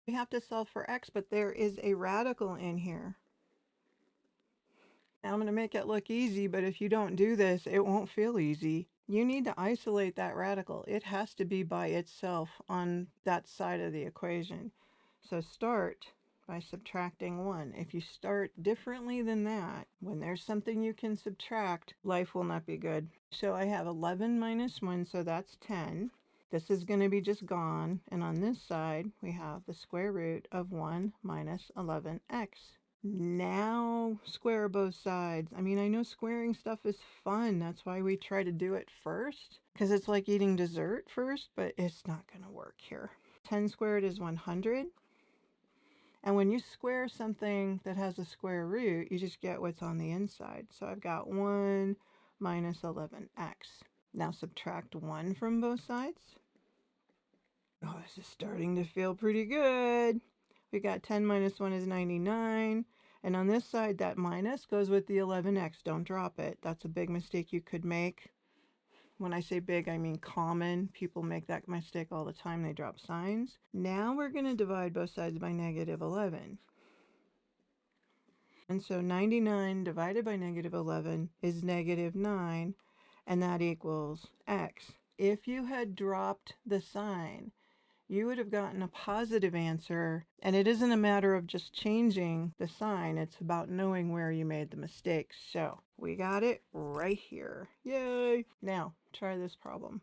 We have to solve for x, but there is a radical in here. Now I'm going to make it look easy, but if you don't do this, it won't feel easy. You need to isolate that radical. It has to be by itself on that side of the equation. So start by subtracting 1. If you start differently than that, when there's something you can subtract, life will not be good. So I have 11 minus 1, so that's 10. This is going to be just gone. And on this side, we have the square root of 1 minus 11x. Now square both sides. I mean, I know squaring stuff is fun. That's why we try to do it first, because it's like eating dessert first, but it's not going to work here. 10 squared is 100. And when you square something that has a square root, you just get what's on the inside. So I've got 1 minus 11x. Now subtract 1 from both sides. Oh, this is starting to feel pretty good. We got 10 minus 1 is 99. And on this side, that minus goes with the 11x. Don't drop it. That's a big mistake you could make. When I say big, I mean common. People make that mistake all the time. They drop signs. Now we're going to divide both sides by negative 11. And so 99 divided by negative 11 is negative 9, and that equals x. If you had dropped the sign, you would have gotten a positive answer, and it isn't a matter of just changing the sign. It's about knowing where you made the mistakes. So we got it right here. Yay! Now try this problem.